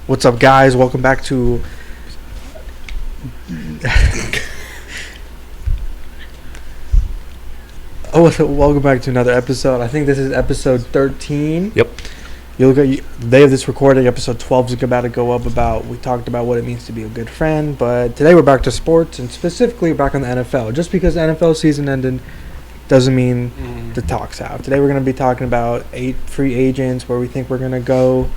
What's up, guys? Welcome back to welcome back to another episode. I think this is episode 13. Yep. You'll go. The day of this recording, episode 12 is about to go up. We talked about what it means to be a good friend, but today we're back to sports and specifically back on the NFL. Just because the NFL season ended doesn't mean the talks have. Today we're going to be talking about 8 free agents, where we think we're going to go.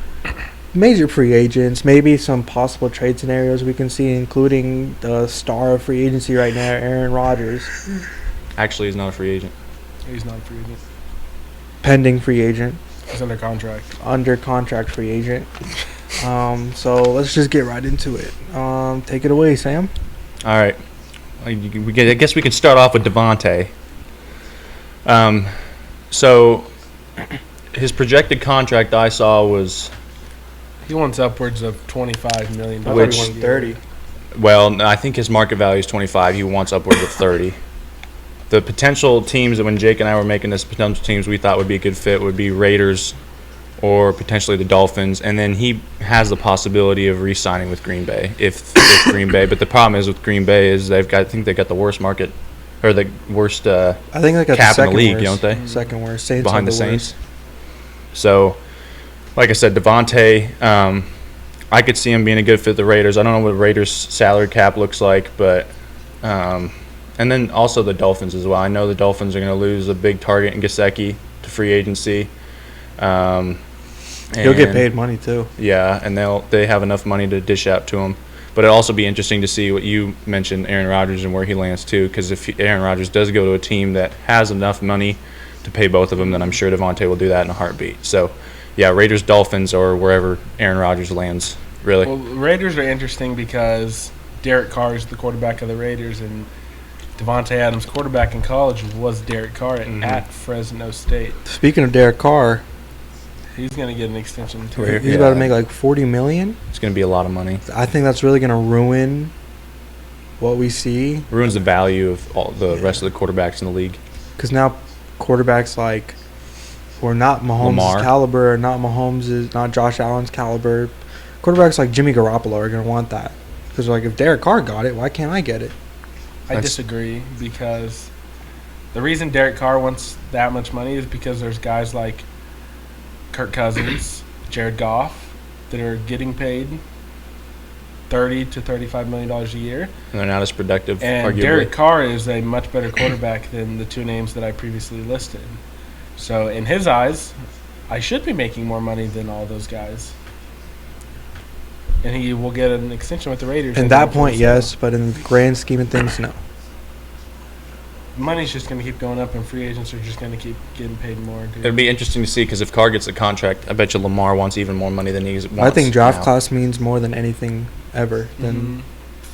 Major free agents, maybe some possible trade scenarios we can see, including the star of free agency right now, Aaron Rodgers. Actually, he's not a free agent. He's not a free agent. Pending free agent. He's under contract. Under contract free agent. So let's just get right into it. Take it away, Sam. All right. I guess we can start off with Devontae. So his projected contract I saw was... He wants upwards of $25 million. Which 30. Well, I think his market value is 25. He wants upwards of 30. The potential teams that when Jake and I were making this, potential teams we thought would be a good fit would be Raiders or potentially the Dolphins. And then he has the possibility of re-signing with Green Bay if Green Bay. But the problem is with Green Bay is I think they got the worst market or the worst I think they got cap the in the league, worst, don't they? Second worst. Saints behind the worst. Saints. So, like I said, Devontae, I could see him being a good fit with the Raiders. I don't know what the Raiders' salary cap looks like, but and then also the Dolphins as well. I know the Dolphins are going to lose a big target in Toseki to free agency. He'll get paid money too. Yeah, and they have enough money to dish out to him. But it'll also be interesting to see what you mentioned, Aaron Rodgers, and where he lands too. Because if Aaron Rodgers does go to a team that has enough money to pay both of them, then I'm sure Devontae will do that in a heartbeat. So, yeah, Raiders, Dolphins, or wherever Aaron Rodgers lands, really. Well, Raiders are interesting because Derek Carr is the quarterback of the Raiders, and Devontae Adams' quarterback in college was Derek Carr at Fresno State. Speaking of Derek Carr, he's going to get an extension too. he's about to make like $40 million. It's going to be a lot of money. I think that's really going to ruin what we see. Ruins the value of all the rest of the quarterbacks in the league. Because now quarterbacks like who are not Mahomes' caliber, not Josh Allen's caliber, quarterbacks like Jimmy Garoppolo are going to want that. Because like, if Derek Carr got it, why can't I get it? I disagree, because the reason Derek Carr wants that much money is because there's guys like Kirk Cousins, Jared Goff, that are getting paid $30 to $35 million a year. And they're not as productive, and arguably. Derek Carr is a much better quarterback than the two names that I previously listed. So in his eyes, I should be making more money than all those guys. And he will get an extension with the Raiders. At that point, yes, but in the grand scheme of things, no. Money's just going to keep going up, and free agents are just going to keep getting paid more. It'd be interesting to see, because if Carr gets a contract, I bet you Lamar wants even more money than he wants. I think draft class means more than anything ever than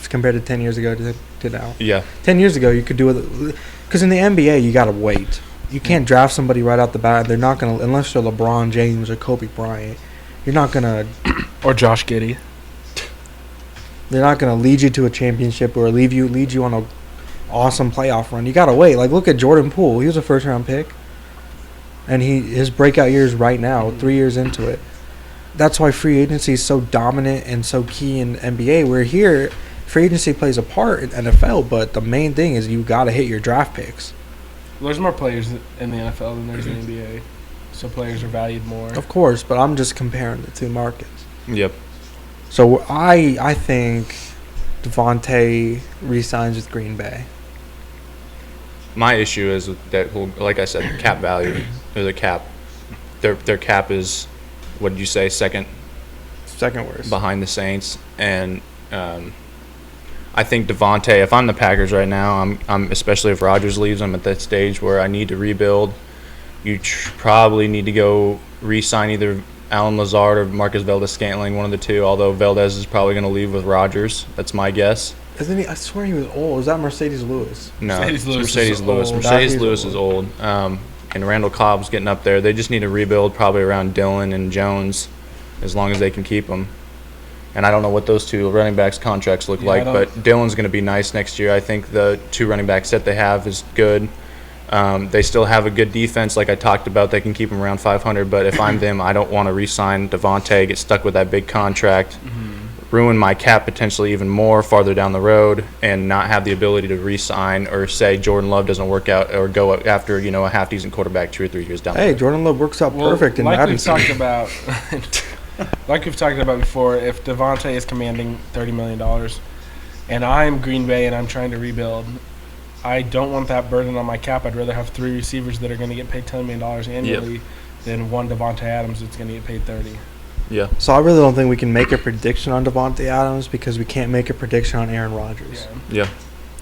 compared to 10 years ago to now. Yeah. 10 years ago, you could do it because in the NBA, you got to wait. You can't draft somebody right out the bat. They're not going to, unless they're LeBron James or Kobe Bryant. You're not going to. Or Josh Giddey. They're not going to lead you to a championship or lead you on a awesome playoff run. You got to wait. Like, look at Jordan Poole. He was a first-round pick. And his breakout year is right now, 3 years into it. That's why free agency is so dominant and so key in the NBA. We're here, free agency plays a part in NFL, but the main thing is you got to hit your draft picks. There's more players in the NFL than there's in the NBA. So players are valued more. Of course, but I'm just comparing the two markets. Yep. So I think Devontae re-signs with Green Bay. My issue is that, like I said, cap value, or the cap. Their cap is, what did you say, second worst behind the Saints, and I think Devontae. If I'm the Packers right now, I'm especially if Rodgers leaves, I'm at that stage where I need to rebuild. You probably need to go re-sign either Alan Lazard or Marcus Valdez-Scantling, one of the two, although Valdez is probably going to leave with Rodgers. That's my guess. Isn't he? I swear he was old. Is that Mercedes Lewis? No, Mercedes Lewis. Mercedes Lewis is old. And Randall Cobb's getting up there. They just need to rebuild probably around Dillon and Jones as long as they can keep them. And I don't know what those two running backs' contracts look like, but Dillon's going to be nice next year. I think the two running back set they have is good. They still have a good defense, like I talked about. They can keep them around 500. But if I'm them, I don't want to re-sign Devontae, get stuck with that big contract, ruin my cap potentially even more farther down the road, and not have the ability to re-sign or say Jordan Love doesn't work out or go after a half-decent quarterback 2 or 3 years down the road. Hey, Jordan Love works out perfect in like Madden. we've talked about, like we've talked about before, if Devontae is commanding $30 million and I'm Green Bay and I'm trying to rebuild, I don't want that burden on my cap. I'd rather have 3 receivers that are going to get paid $10 million annually than one Devontae Adams that's going to get paid $30. Yeah. So I really don't think we can make a prediction on Devontae Adams because we can't make a prediction on Aaron Rodgers. Yeah.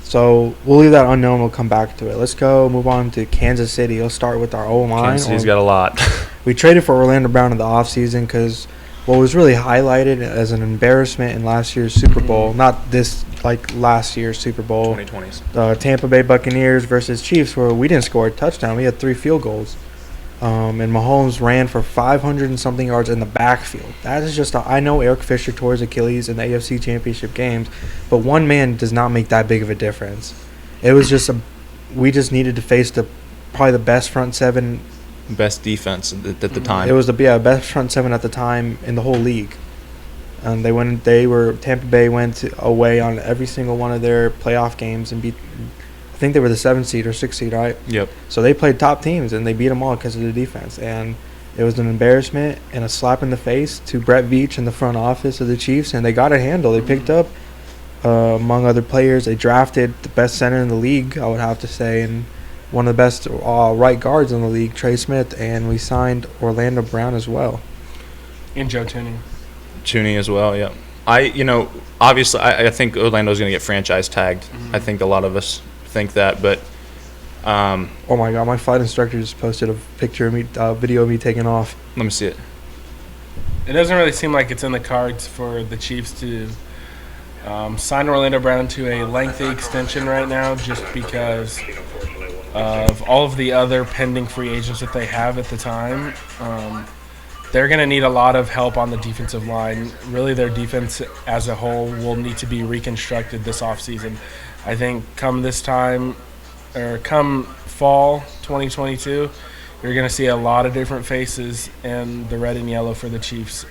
So we'll leave that unknown. We'll come back to it. Let's move on to Kansas City. Let's start with our O-line. Kansas City's got a lot. We traded for Orlando Brown in the offseason because what was really highlighted as an embarrassment in last year's Super Bowl, not this, like last year's Super Bowl, 2020s. Tampa Bay Buccaneers versus Chiefs, where we didn't score a touchdown. We had 3 field goals. And Mahomes ran for 500 and something yards in the backfield. That is just I know Eric Fisher tore his Achilles in the AFC Championship games, but one man does not make that big of a difference. It was just we just needed to face probably the best front seven. Best defense at the time. It was the best front seven at the time in the whole league. And Tampa Bay went away on every single one of their playoff games and beat. I think they were the 7th seed or 6th seed, right? Yep. So they played top teams, and they beat them all because of the defense. And it was an embarrassment and a slap in the face to Brett Veach in the front office of the Chiefs, and they got a handle. They picked up, among other players, they drafted the best center in the league, I would have to say, and one of the best right guards in the league, Trey Smith, and we signed Orlando Brown as well. And Joe Tooney. Tooney as well, yeah. Obviously, I think Orlando's going to get franchise tagged. I think a lot of us think that, but oh my god, my flight instructor just posted a picture of me, video of me taking off. Let me see it. It doesn't really seem like it's in the cards for the Chiefs to sign Orlando Brown to a lengthy extension right now, just because of all of the other pending free agents that they have at the time. They're going to need a lot of help on the defensive line. Really, their defense as a whole will need to be reconstructed this offseason. I think come fall 2022, you're going to see a lot of different faces in the red and yellow for the Chiefs.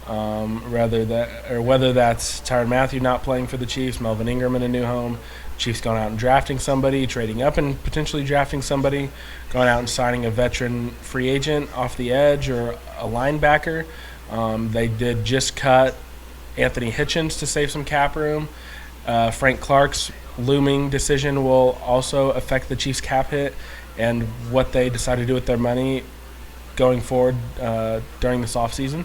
Whether that's Tyrann Mathieu not playing for the Chiefs, Melvin Ingram in a new home, Chiefs going out and drafting somebody, trading up and potentially drafting somebody, going out and signing a veteran free agent off the edge or a linebacker. They did just cut Anthony Hitchens to save some cap room. Frank Clark's looming decision will also affect the Chiefs' cap hit and what they decide to do with their money going forward during this offseason.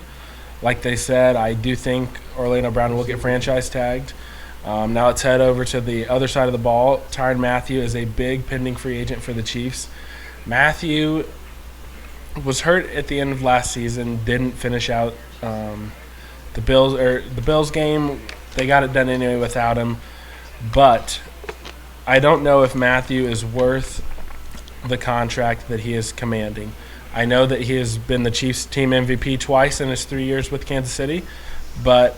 Like they said, I do think Orlando Brown will get franchise tagged. Now let's head over to the other side of the ball. Tyrann Mathieu is a big pending free agent for the Chiefs. Mathieu was hurt at the end of last season, didn't finish out the Bills game. They got it done anyway without him. But I don't know if Mathieu is worth the contract that he is commanding. I know that he has been the Chiefs team MVP twice in his 3 years with Kansas City, but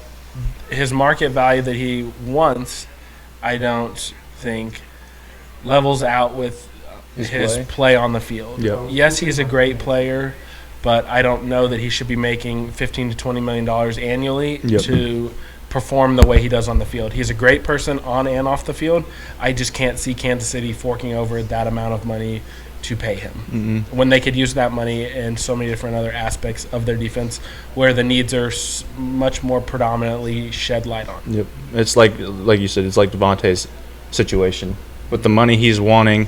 his market value that he wants, I don't think levels out with his play on the field. Yep. Yes, he's a great player, but I don't know that he should be making $15 to $20 million annually to perform the way he does on the field. He's a great person on and off the field. I just can't see Kansas City forking over that amount of money to pay him when they could use that money in so many different other aspects of their defense where the needs are much more predominantly shed light on. Yep. It's like you said, it's like Devontae's situation. With the money he's wanting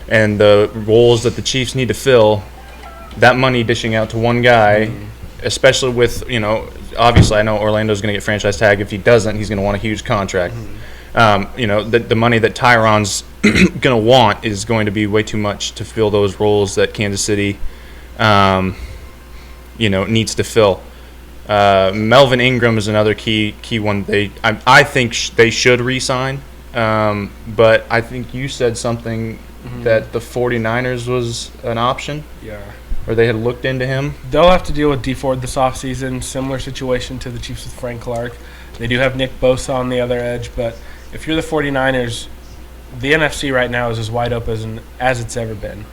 and the roles that the Chiefs need to fill, that money dishing out to one guy, especially with, obviously I know Orlando's going to get franchise tag. If he doesn't, he's going to want a huge contract. The money that Tyron's going to want is going to be way too much to fill those roles that Kansas City, needs to fill. Melvin Ingram is another key one. I think they should re-sign, but I think you said something that the 49ers was an option. Yeah. Or they had looked into him. They'll have to deal with D Ford this offseason. Similar situation to the Chiefs with Frank Clark. They do have Nick Bosa on the other edge, but if you're the 49ers, the NFC right now is as wide open as it's ever been.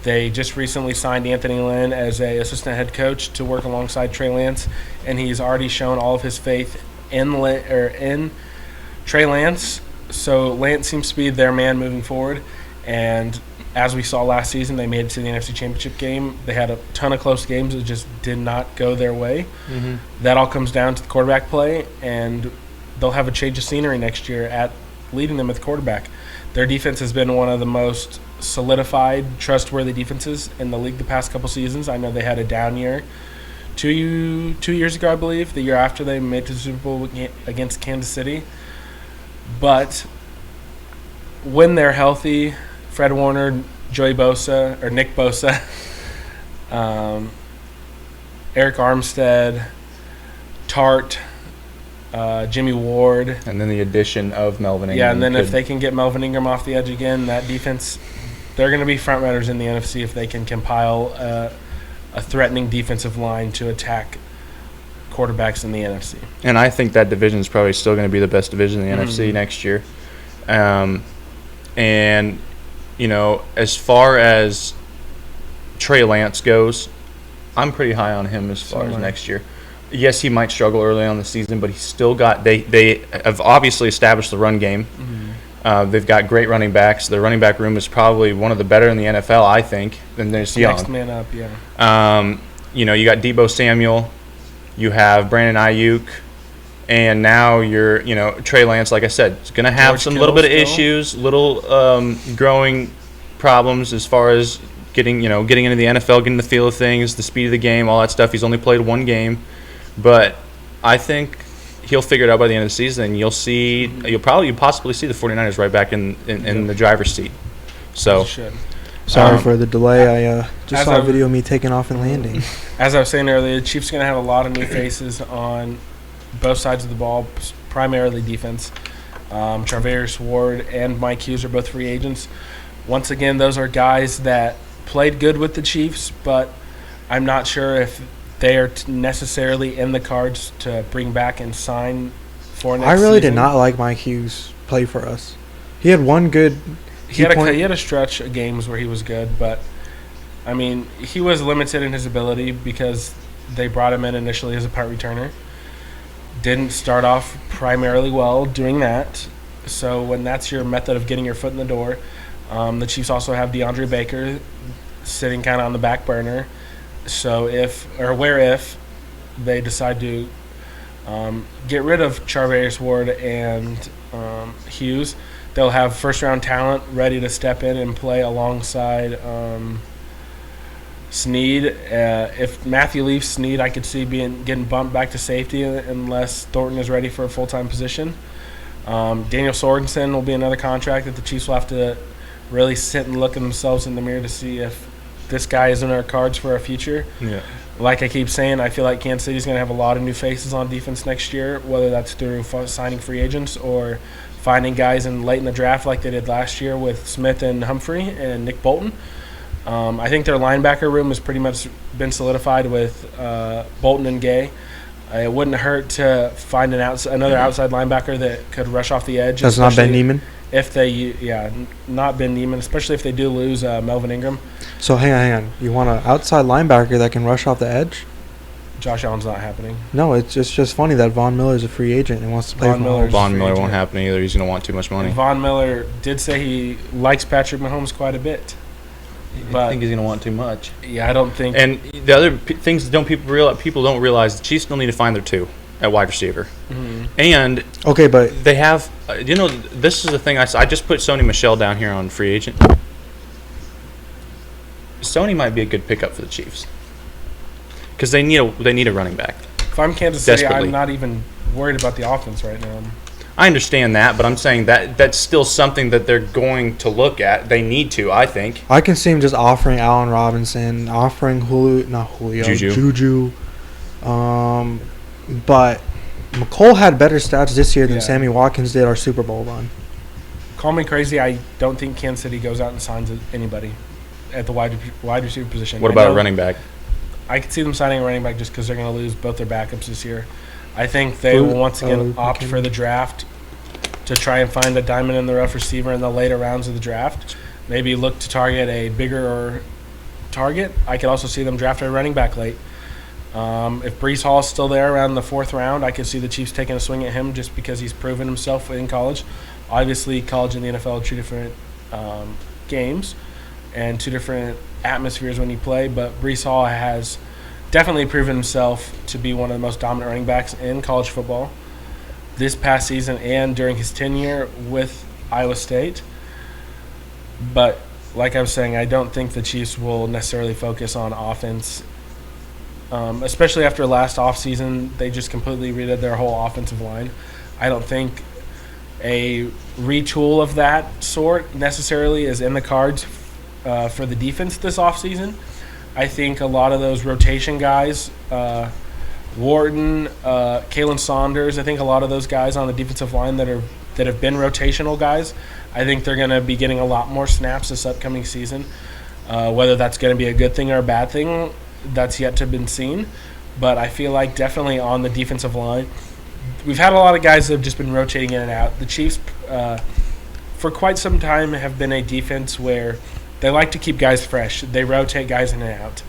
They just recently signed Anthony Lynn as a assistant head coach to work alongside Trey Lance, and he's already shown all of his faith in Trey Lance. So Lance seems to be their man moving forward. And as we saw last season, they made it to the NFC Championship game. They had a ton of close games that just did not go their way. Mm-hmm. That all comes down to the quarterback play, and they'll have a change of scenery next year at leading them with quarterback. Their defense has been one of the most solidified, trustworthy defenses in the league the past couple seasons. I know they had a down year 2 years ago, I believe, the year after they made it to the Super Bowl against Kansas City. But when they're healthy, Fred Warner, Nick Bosa, Eric Armstead, Tart, Jimmy Ward. And then the addition of Melvin Ingram. Yeah, and then if they can get Melvin Ingram off the edge again, that defense, they're going to be front runners in the NFC if they can compile a threatening defensive line to attack quarterbacks in the NFC. And I think that division is probably still going to be the best division in the NFC next year. And, you know, as far as Trey Lance goes, I'm pretty high on him as far as next year. Yes, he might struggle early on the season, but he's still got – they have obviously established the run game. Mm-hmm. They've got great running backs. Their running back room is probably one of the better in the NFL, I think. And there's young. Next man up, yeah. You know, you got Deebo Samuel. You have Brandon Ayuk. And now Trey Lance, like I said, is going to have some little bit of issues, growing problems as far as getting into the NFL, getting the feel of things, the speed of the game, all that stuff. He's only played one game. But I think he'll figure it out by the end of the season. You'll possibly see the 49ers right back in the driver's seat. So sorry for the delay. I just saw a video of me taking off and landing. As I was saying earlier, the Chiefs are going to have a lot of new faces on both sides of the ball, primarily defense. Charvarius Ward and Mike Hughes are both free agents. Once again, those are guys that played good with the Chiefs, but I'm not sure if they are necessarily in the cards to bring back and sign for next season. I really did not like Mike Hughes play for us. He had one good – He had a stretch of games where he was good, but, I mean, he was limited in his ability because they brought him in initially as a punt returner. Didn't start off primarily well doing that. So when that's your method of getting your foot in the door, the Chiefs also have DeAndre Baker sitting kind of on the back burner. So if they decide to get rid of Charvarius Ward and Hughes, they'll have first-round talent ready to step in and play alongside Snead. If Matthew leaves Snead, I could see getting bumped back to safety unless Thornton is ready for a full-time position. Daniel Sorensen will be another contract that the Chiefs will have to really sit and look at themselves in the mirror to see if this guy is in our cards for our future. Yeah. Like I keep saying, I feel like Kansas City's going to have a lot of new faces on defense next year, whether that's through signing free agents or finding guys late in the draft like they did last year with Smith and Humphrey and Nick Bolton. I think their linebacker room has pretty much been solidified with Bolton and Gay. It wouldn't hurt to find another outside linebacker that could rush off the edge. That's not Ben Neiman? Not Ben Neiman, especially if they do lose Melvin Ingram. So hang on. You want an outside linebacker that can rush off the edge? Josh Allen's not happening. No, it's just funny that Von Miller's a free agent and wants to play for Mahomes. Von Miller won't happen either. He's going to want too much money. And Von Miller did say he likes Patrick Mahomes quite a bit. I think he's going to want too much. Yeah, I don't think. And the other things people don't realize, the Chiefs still need to find their two at wide receiver. Mm-hmm. And okay, but they have, this is the thing I just put Sony Michelle down here on free agent. Sony might be a good pickup for the Chiefs because they need a running back. If I'm Kansas City, I'm not even worried about the offense right now. I understand that, but I'm saying that's still something that they're going to look at. They need to, I think. I can see him just offering Allen Robinson, offering Juju. But McCole had better stats this year than Sammy Watkins did our Super Bowl run. Call me crazy. I don't think Kansas City goes out and signs anybody at the wide receiver position. What about a running back? I could see them signing a running back just because they're going to lose both their backups this year. I think they will once again opt for the draft to try and find a diamond in the rough receiver in the later rounds of the draft. Maybe look to target a bigger target. I could also see them draft a running back late. If Breece Hall is still there around the 4th round, I could see the Chiefs taking a swing at him just because he's proven himself in college. Obviously, college and the NFL are 2 different games and 2 different atmospheres when you play, but Breece Hall has definitely proven himself to be one of the most dominant running backs in college football this past season and during his tenure with Iowa State. But like I was saying, I don't think the Chiefs will necessarily focus on offense, especially after last offseason. They just completely redid their whole offensive line. I don't think a retool of that sort necessarily is in the cards for the defense this offseason. I think a lot of those rotation guys, Wharton, Kalen Saunders, I think a lot of those guys on the defensive line that have been rotational guys, I think they're going to be getting a lot more snaps this upcoming season. Whether that's going to be a good thing or a bad thing, that's yet to be seen. But I feel like definitely on the defensive line, we've had a lot of guys that have just been rotating in and out. The Chiefs, for quite some time, have been a defense where they like to keep guys fresh. They rotate guys in and out.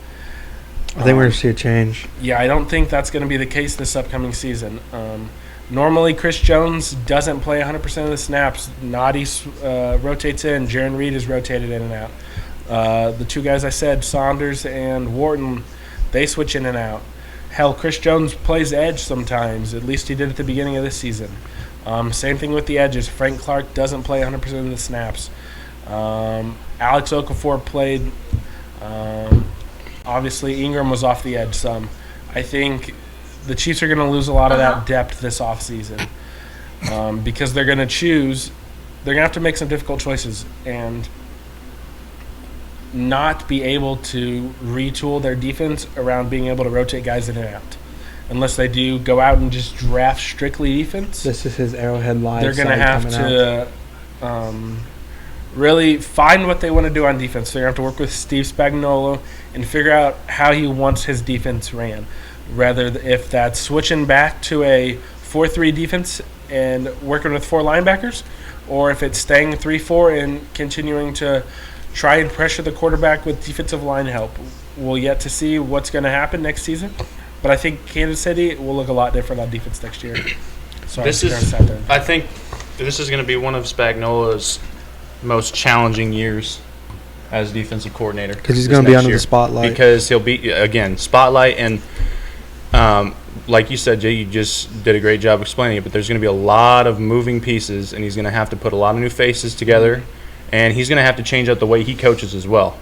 I think we're going to see a change. Yeah, I don't think that's going to be the case this upcoming season. Normally, Chris Jones doesn't play 100% of the snaps. Noddy rotates in. Jaron Reed is rotated in and out. The 2 guys I said, Saunders and Wharton, they switch in and out. Hell, Chris Jones plays edge sometimes. At least he did at the beginning of this season. Same thing with the edges. Frank Clark doesn't play 100% of the snaps. Alex Okafor played. Obviously, Ingram was off the edge some. I think the Chiefs are going to lose a lot of that depth this offseason because they're going to choose. They're going to have to make some difficult choices and not be able to retool their defense around being able to rotate guys in and out. Unless they do go out and just draft strictly defense. This is his Arrowhead Live. They're going to have to really find what they want to do on defense. They're going to have to work with Steve Spagnuolo and figure out how he wants his defense ran. Rather, if that's switching back to a 4-3 defense and working with 4 linebackers, or if it's staying 3-4 and continuing to try and pressure the quarterback with defensive line help. We'll yet to see what's going to happen next season. But I think Kansas City will look a lot different on defense next year. I think this is going to be one of Spagnuolo's most challenging years as defensive coordinator. Because he's going to be under the spotlight. Because he'll be, again, spotlight. And like you said, Jay, you just did a great job explaining it. But there's going to be a lot of moving pieces, and he's going to have to put a lot of new faces together. And he's going to have to change up the way he coaches as well.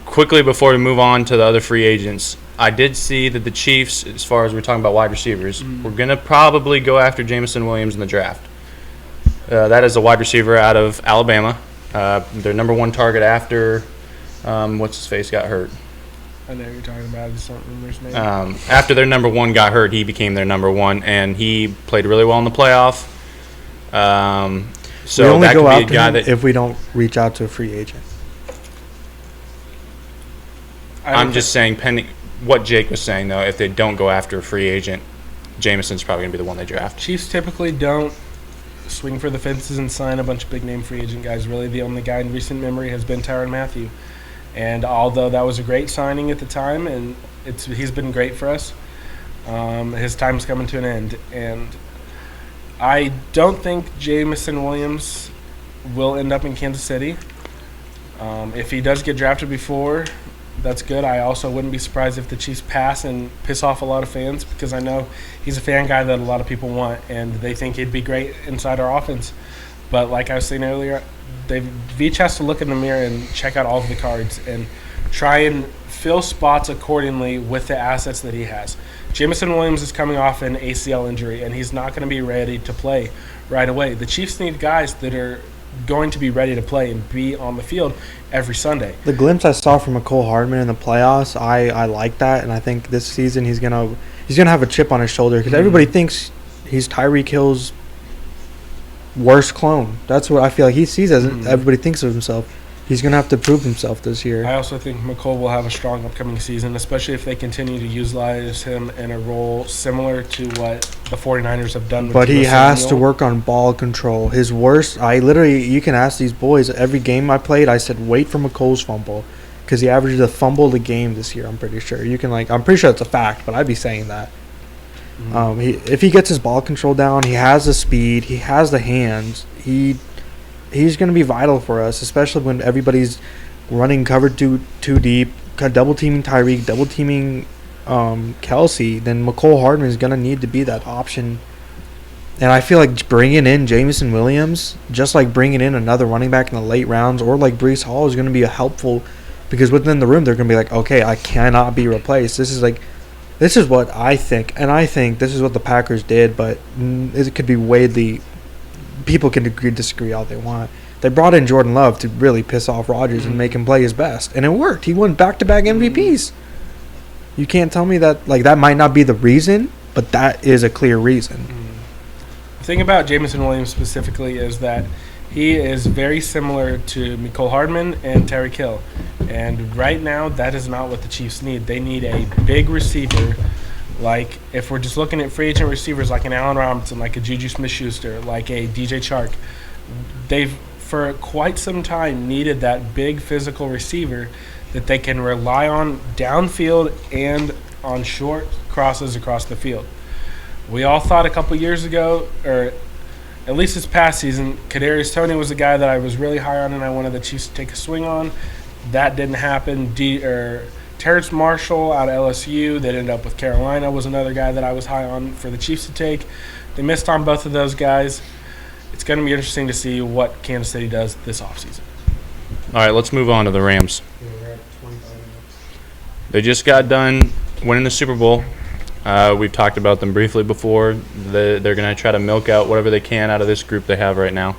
Quickly, before we move on to the other free agents, I did see that the Chiefs, as far as we're talking about wide receivers, we're going to probably go after Jameson Williams in the draft. That is a wide receiver out of Alabama. Their number 1 target after what's-his-face got hurt. I know you're talking about. I just don't remember his name. After their number 1 got hurt, he became their number 1, and he played really well in the playoff. So we only that go could out be a to guy him that if we don't reach out to a free agent. I'm just saying, pending what Jake was saying, though, if they don't go after a free agent, Jameson's probably going to be the one they draft. Chiefs typically don't swing for the fences and sign a bunch of big-name free agent guys. Really, the only guy in recent memory has been Tyrann Mathieu. And although that was a great signing at the time, and he's been great for us, his time's coming to an end. And I don't think Jameson Williams will end up in Kansas City. If he does get drafted before, that's good. I also wouldn't be surprised if the Chiefs pass and piss off a lot of fans because I know he's a fan guy that a lot of people want, and they think he'd be great inside our offense. But like I was saying earlier, Veach has to look in the mirror and check out all of the cards and try and fill spots accordingly with the assets that he has. Jameson Williams is coming off an ACL injury, and he's not going to be ready to play right away. The Chiefs need guys that are going to be ready to play and be on the field every Sunday. The glimpse I saw from Mecole Hardman in the playoffs, I like that, and I think this season he's gonna have a chip on his shoulder because everybody thinks he's Tyreek Hill's worst clone. That's what I feel like he sees as everybody thinks of himself. He's going to have to prove himself this year. I also think McColl will have a strong upcoming season, especially if they continue to utilize him in a role similar to what the 49ers have done with But he Deebo has to Samuel. work on ball control. His worst, you can ask these boys, every game I played, I said, wait for McColl's fumble. Because he averages a fumble a game this year, I'm pretty sure. I'm pretty sure it's a fact, but I'd be saying that. If he gets his ball control down, he has the speed, he has the hands, he's going to be vital for us, especially when everybody's running cover too deep, double teaming Tyreek, double teaming Kelsey. Then McCole Hardman is going to need to be that option. And I feel like bringing in Jameson Williams, just like bringing in another running back in the late rounds, or like Breece Hall, is going to be a helpful, because within the room they're going to be like, okay, I cannot be replaced. This is what I think, and I think this is what the Packers did, but it could be widely. People can disagree all they want. They brought in Jordan Love to really piss off Rodgers and make him play his best, and it worked. He won back-to-back MVPs. You can't tell me that that might not be the reason, but that is a clear reason. The thing about Jameson Williams specifically is that he is very similar to Mecole Hardman and Tyreek Hill. And right now, that is not what the Chiefs need. They need a big receiver. Like, if we're just looking at free agent receivers like an Allen Robinson, like a Juju Smith-Schuster, like a DJ Chark, they've, for quite some time, needed that big physical receiver that they can rely on downfield and on short crosses across the field. We all thought a couple years ago, or at least this past season, Kadarius Toney was the guy that I was really high on and I wanted the Chiefs to take a swing on. That didn't happen. Terence Marshall out of LSU that ended up with Carolina was another guy that I was high on for the Chiefs to take. They missed on both of those guys. It's going to be interesting to see what Kansas City does this offseason. All right, let's move on to the Rams. They just got done winning the Super Bowl. We've talked about them briefly before. They're going to try to milk out whatever they can out of this group they have right now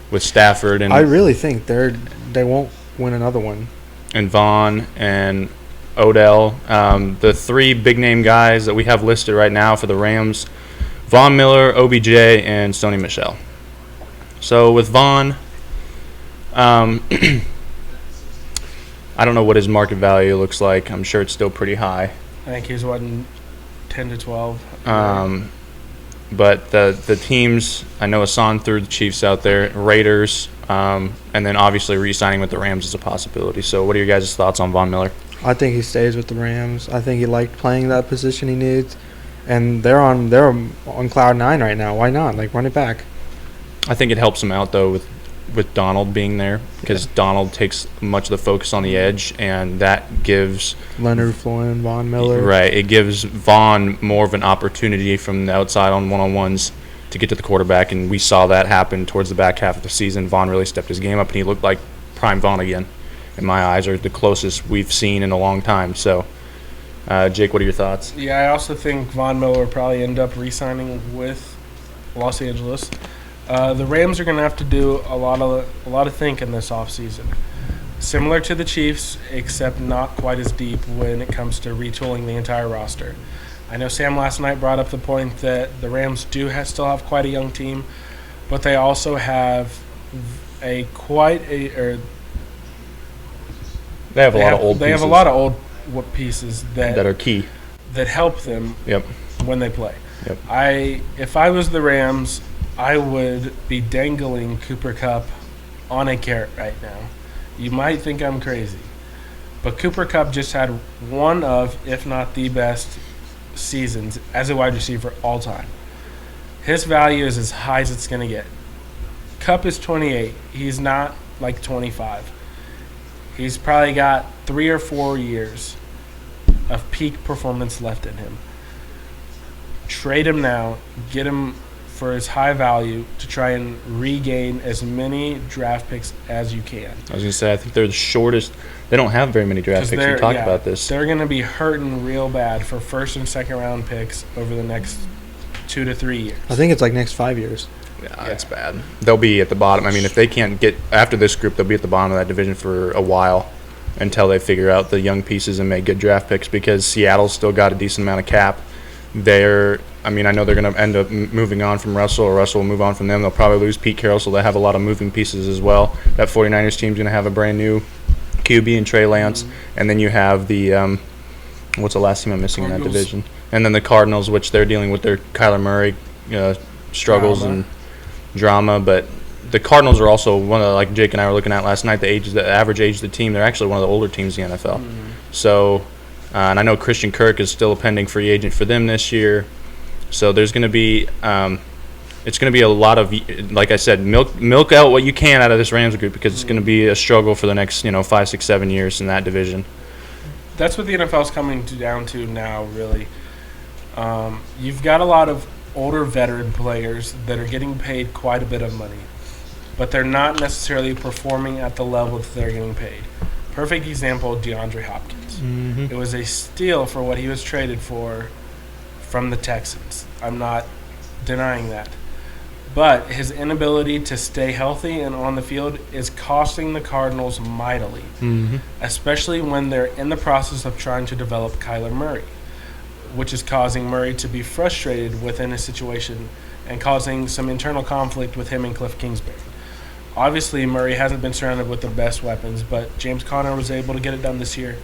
with Stafford and I really think they won't win another one. And Vaughn and Odell. The three big-name guys that we have listed right now for the Rams, Von Miller, OBJ, and Sony Michelle. So with Vaughn, I don't know what his market value looks like. I'm sure it's still pretty high. I think he's, 10 to 12. But the teams, I know Hassan threw the Chiefs out there, Raiders, and then obviously re-signing with the Rams is a possibility. So what are your guys' thoughts on Von Miller? I think he stays with the Rams. I think he liked playing that position he needs. And they're on cloud nine right now. Why not? Run it back. I think it helps him out, though, with Donald being there, because Donald takes much of the focus on the edge, and that gives Leonard Fournette, Von Miller. Right. It gives Vaughn more of an opportunity from the outside on one-on-ones to get to the quarterback, and we saw that happen towards the back half of the season. Vaughn really stepped his game up, and he looked like prime Vaughn again, in my eyes, or the closest we've seen in a long time. So, Jake, what are your thoughts? Yeah, I also think Von Miller will probably end up re-signing with Los Angeles. The Rams are going to have to do a lot of thinking this offseason. Similar to the Chiefs, except not quite as deep when it comes to retooling the entire roster. I know Sam last night brought up the point that the Rams still have quite a young team, but they also have They have a lot of old pieces. They have a lot of old pieces that are key, that help them when they play. Yep. If I was the Rams, I would be dangling Cooper Kupp on a carrot right now. You might think I'm crazy, but Cooper Kupp just had one of, if not the best, seasons as a wide receiver all time. His value is as high as it's going to get. Kupp is 28. He's not like 25. He's probably got 3 or 4 years of peak performance left in him. Trade him now. Get him for his high value to try and regain as many draft picks as you can. I was going to say, I think they're the shortest. They don't have very many draft picks. We talked about this. They're going to be hurting real bad for first and second round picks over the next 2 to 3 years. I think it's next 5 years. Yeah, it's bad. They'll be at the bottom. I mean, if they can't get after this group, they'll be at the bottom of that division for a while until they figure out the young pieces and make good draft picks, because Seattle's still got a decent amount of cap. I know they're going to end up moving on from Russell, or Russell will move on from them. They'll probably lose Pete Carroll, so they have a lot of moving pieces as well. That 49ers team's going to have a brand new QB and Trey Lance, and then you have the what's the last team I'm missing Cardinals. in that division? And then the Cardinals, which they're dealing with their Kyler Murray struggles and drama, but the Cardinals are also one of, like Jake and I were looking at last night, the average age of the team. They're actually one of the older teams in the NFL. So, and I know Christian Kirk is still a pending free agent for them this year. So there's going to be, it's going to be a lot of, like I said, milk out what you can out of this Rams group, because it's going to be a struggle for the next 5, 6, 7 years in that division. That's what the NFL is coming down to now, really. You've got a lot of older veteran players that are getting paid quite a bit of money, but they're not necessarily performing at the level that they're getting paid. Perfect example, DeAndre Hopkins. Mm-hmm. It was a steal for what he was traded for from the Texans. I'm not denying that. But his inability to stay healthy and on the field is costing the Cardinals mightily, especially when they're in the process of trying to develop Kyler Murray, which is causing Murray to be frustrated within his situation and causing some internal conflict with him and Cliff Kingsbury. Obviously, Murray hasn't been surrounded with the best weapons, but James Conner was able to get it done this year,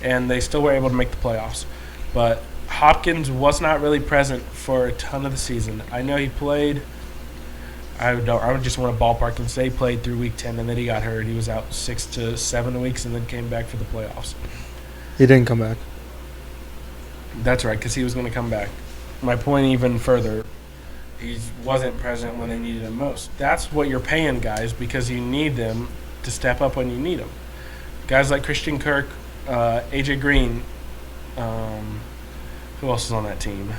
and they still were able to make the playoffs. But Hopkins was not really present for a ton of the season. I know he played. I would just want to ballpark and say he played through week 10, and then he got hurt. He was out 6 to 7 weeks and then came back for the playoffs. He didn't come back. That's right, because he was going to come back. My point even further, he wasn't present when they needed him most. That's what you're paying guys, because you need them to step up when you need them. Guys like Christian Kirk, AJ Green, who else is on that team,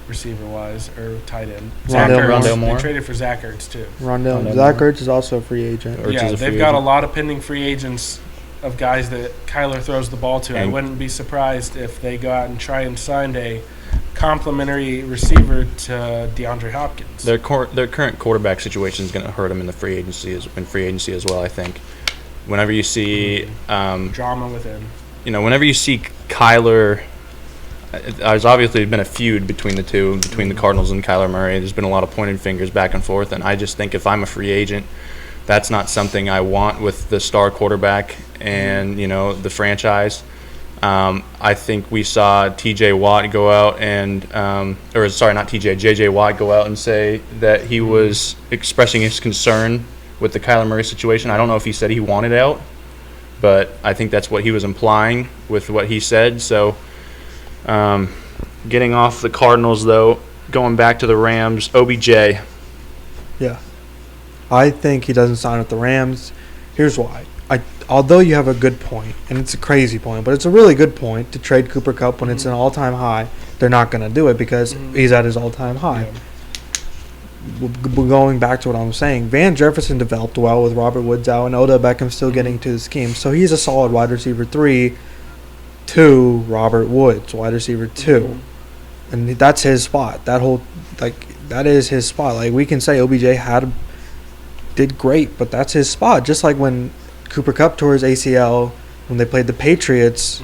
receiver-wise, or tight end? Rondale Moore. They traded for Zach Ertz, too. Zach Ertz is also a free agent. They've got a lot of pending free agents of guys that Kyler throws the ball to. I wouldn't be surprised if they go out and try and sign a complimentary receiver to DeAndre Hopkins. Their current quarterback situation is going to hurt them in the free agency as well, I think. Whenever you see drama with him. Whenever you see Kyler, there's obviously been a feud between the two, between the Cardinals and Kyler Murray. There's been a lot of pointed fingers back and forth, and I just think if I'm a free agent, that's not something I want with the star quarterback and the franchise. I think we saw T.J. Watt go out and J.J. Watt go out and say that he was expressing his concern with the Kyler Murray situation. I don't know if he said he wanted out, but I think that's what he was implying with what he said. So, getting off the Cardinals, though, going back to the Rams, OBJ. Yeah. I think he doesn't sign with the Rams. Here's why. Although you have a good point, and it's a crazy point, but it's a really good point to trade Cooper Kupp when it's an all-time high. They're not going to do it because he's at his all-time high. Yeah. Going back to what I'm saying, Van Jefferson developed well with Robert Woods out and Odell Beckham still getting to the scheme. So he's a solid wide receiver 3 to Robert Woods, wide receiver 2. And that's his spot. That is his spot. We can say OBJ did great, but that's his spot. Just like when Cooper Kupp tore his ACL when they played the Patriots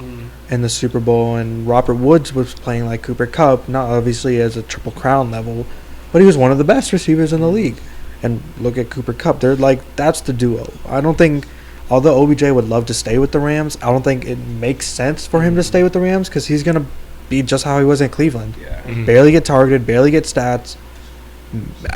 in the Super Bowl, and Robert Woods was playing like Cooper Kupp, not obviously as a Triple Crown level, but he was one of the best receivers in the league. And look at Cooper Kupp. They're that's the duo. I don't think, although OBJ would love to stay with the Rams, I don't think it makes sense for him to stay with the Rams because he's going to be just how he was in Cleveland. Yeah. Barely get targeted, barely get stats.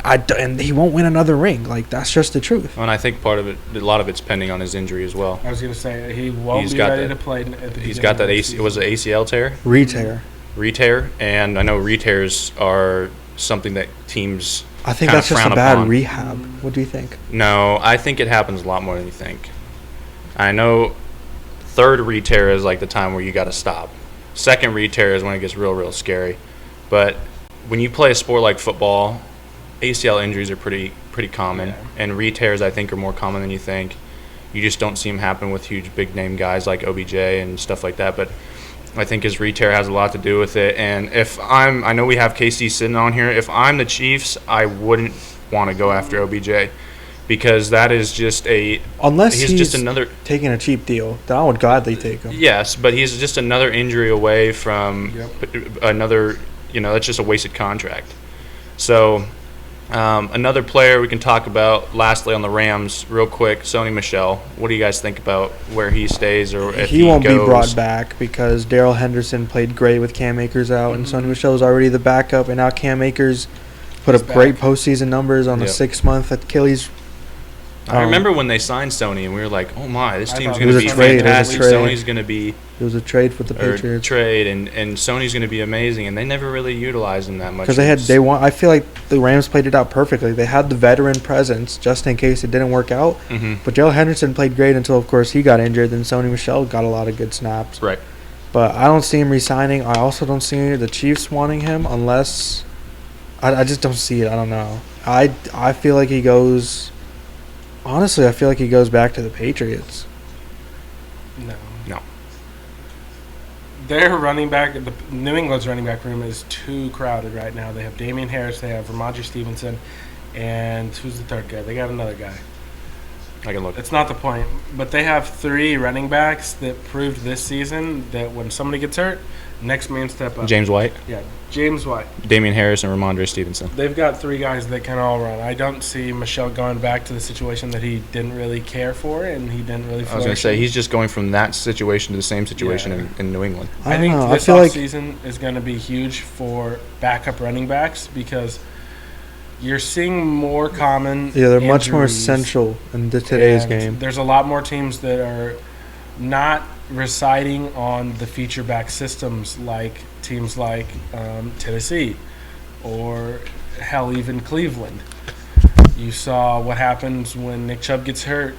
And he won't win another ring. That's just the truth. And I think part of it, a lot of it's pending on his injury as well. I was going to say he won't be ready to play at the beginning. He's got that was an ACL tear? Re-tear. And I know re-tears are something that teams I think that's just a bad rehab. What do you think? No, I think it happens a lot more than you think. I know third re-tear is the time where you got to stop. Second re-tear is when it gets real, real scary. But when you play a sport like football, ACL injuries are pretty common, and re-tears I think are more common than you think. You just don't see them happen with huge big name guys like OBJ and stuff like that. But I think his re-tear has a lot to do with it. And I know we have KC sitting on here. If I'm the Chiefs, I wouldn't want to go after OBJ because that is just unless he's just another taking a cheap deal, then I would gladly take him. Yes, but he's just another injury away from another that's just a wasted contract. So another player we can talk about, lastly on the Rams, real quick, Sony Michelle. What do you guys think about where he stays or if he won't goes? be brought back because Darrell Henderson played great with Cam Akers out, and Sony Michelle is already the backup, and now Cam Akers put up great postseason numbers on the 6-month Achilles. I remember when they signed Sony, and we were like, "Oh my, this team's going It to was be a trade. fantastic. It was a trade. Sony's going to be It was a trade with the Patriots. and Sony's going to be amazing." And they never really utilized him that much Because I feel like the Rams played it out perfectly. They had the veteran presence just in case it didn't work out. But Darrell Henderson played great until, of course, he got injured. Then Sony Michelle got a lot of good snaps. Right. But I don't see him resigning. I also don't see the Chiefs wanting him unless I just don't see it. I don't know. I feel like he goes. Honestly, I feel like he goes back to the Patriots. No. Their running back, New England's running back room is too crowded right now. They have Damian Harris, they have Ramondre Stevenson, and who's the third guy? They got another guy. I can look. It's not the point. But they have 3 running backs that proved this season that when somebody gets hurt, next man step up. James White. Yeah, James White. Damian Harris and Ramondre Stevenson. They've got 3 guys that can all run. I don't see Michelle going back to the situation that he didn't really care for and he didn't really flourish. I was going to say, he's just going from that situation to the same situation in New England. I think this offseason is going to be huge for backup running backs because you're seeing more common they're injuries, much more essential in today's game. There's a lot more teams that are not residing on the feature back systems like teams like Tennessee or hell, even Cleveland. You saw what happens when Nick Chubb gets hurt.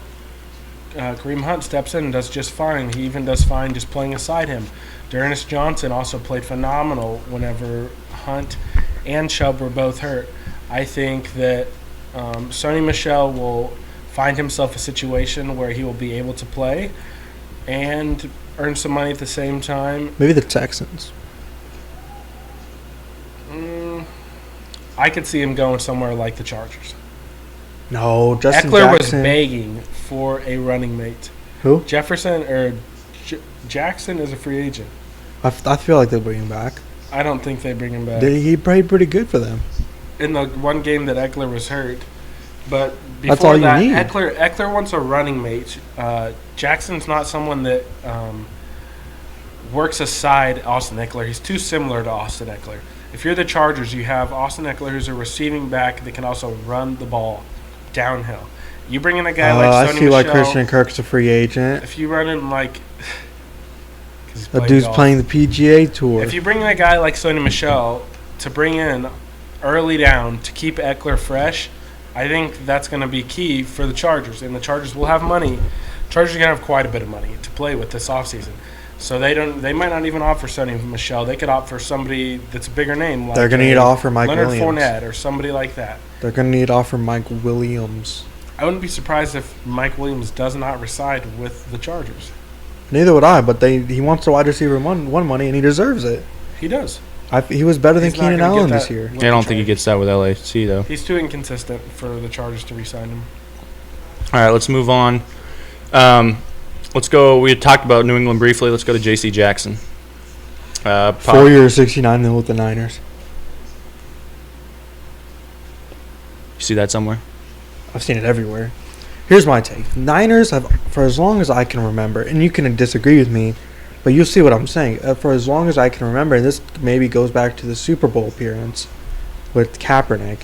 Kareem Hunt steps in and does just fine. He even does fine just playing aside him. D'Ernest Johnson also played phenomenal whenever Hunt and Chubb were both hurt. I think that Sony Michelle will find himself a situation where he will be able to play and earn some money at the same time. Maybe the Texans. I could see him going somewhere like the Chargers. No, Justin Eckler Jackson. was begging for a running mate. Who? Jefferson or Jackson is a free agent. I feel like they'll bring him back. I don't think they bring him back. He played pretty good for them. In the one game that Eckler was hurt. But That's before all you that, need. Eckler wants a running mate. Jackson's not someone that works aside Austin Eckler. He's too similar to Austin Eckler. If you're the Chargers, you have Austin Eckler, who's a receiving back that can also run the ball downhill. You bring in a guy like Sony I feel like Michelle, Christian Kirk's a free agent. if you run in like A dude's playing the PGA Tour. If you bring in a guy like Sony Michelle to bring in early down to keep Eckler fresh, I think that's going to be key for the Chargers. And the Chargers will have money. Chargers are going to have quite a bit of money to play with this offseason. So they might not even offer Sony Michelle. They could opt for somebody that's a bigger name. Like they're going to need to offer Mike Leonard Williams. Fournette or somebody like that. They're going to need to offer Mike Williams. I wouldn't be surprised if Mike Williams does not reside with the Chargers. Neither would I, but he wants the wide receiver one money, and he deserves it. He does. He was better than He's not Keenan gonna get Allen that this year. I don't think he gets that with LAC, though. He's too inconsistent for the Chargers to re-sign him. All right, let's move on. Let's go. We had talked about New England briefly. Let's go to J.C. Jackson. 4 years, $69 million with the Niners. You see that somewhere? I've seen it everywhere. Here's my take. Niners have, for as long as I can remember, and you can disagree with me, but you'll see what I'm saying. For as long as I can remember, and this maybe goes back to the Super Bowl appearance with Kaepernick,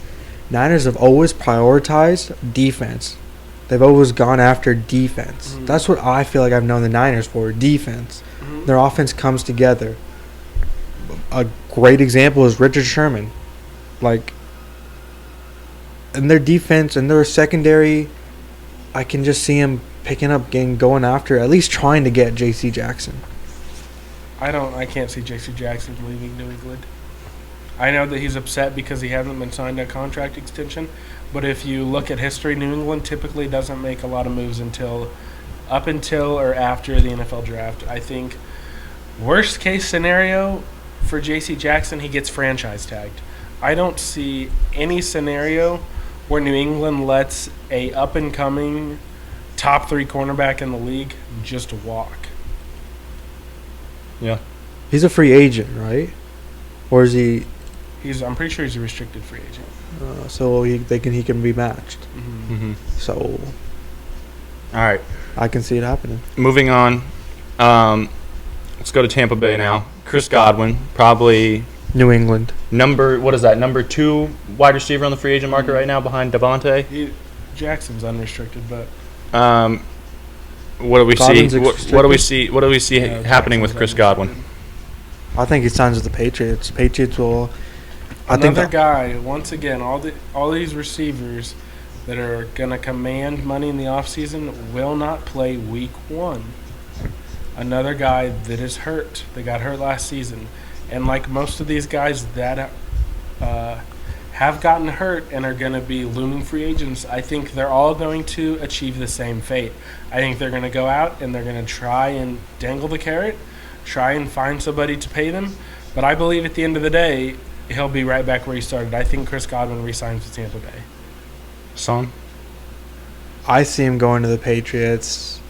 Niners have always prioritized defense. They've always gone after defense. Mm-hmm. That's what I feel like I've known the Niners for, defense. Mm-hmm. Their offense comes together. A great example is Richard Sherman. In their defense and their secondary, I can just see him picking up, going after, at least trying to get J.C. Jackson. I can't see J.C. Jackson leaving New England. I know that he's upset because he hasn't been signed a contract extension, but if you look at history, New England typically doesn't make a lot of moves up until or after the NFL draft. I think worst case scenario for J.C. Jackson, he gets franchise tagged. I don't see any scenario where New England lets a up-and-coming top 3 cornerback in the league just walk. Yeah. He's a free agent, right? Or is he I'm pretty sure he's a restricted free agent. So he can be matched. Mm-hmm. So All right. I can see it happening. Moving on. Let's go to Tampa Bay now. Chris Godwin, probably New England. number 2 wide receiver on the free agent market right now behind Devontae. Jackson's unrestricted, but What do we Godwin's see? What do we see? What do we see Yeah, happening with Chris Jackson's Godwin? unrestricted. I think he signs with the Patriots. Patriots will. Another guy, once again, all these receivers that are going to command money in the offseason will not play week 1. Another guy that is hurt. They got hurt last season. And like most of these guys that have gotten hurt and are going to be looming free agents, I think they're all going to achieve the same fate. I think they're going to go out and they're going to try and dangle the carrot, try and find somebody to pay them. But I believe at the end of the day, he'll be right back where he started. I think Chris Godwin re-signs with Tampa Bay. Son? I see him going to the Patriots.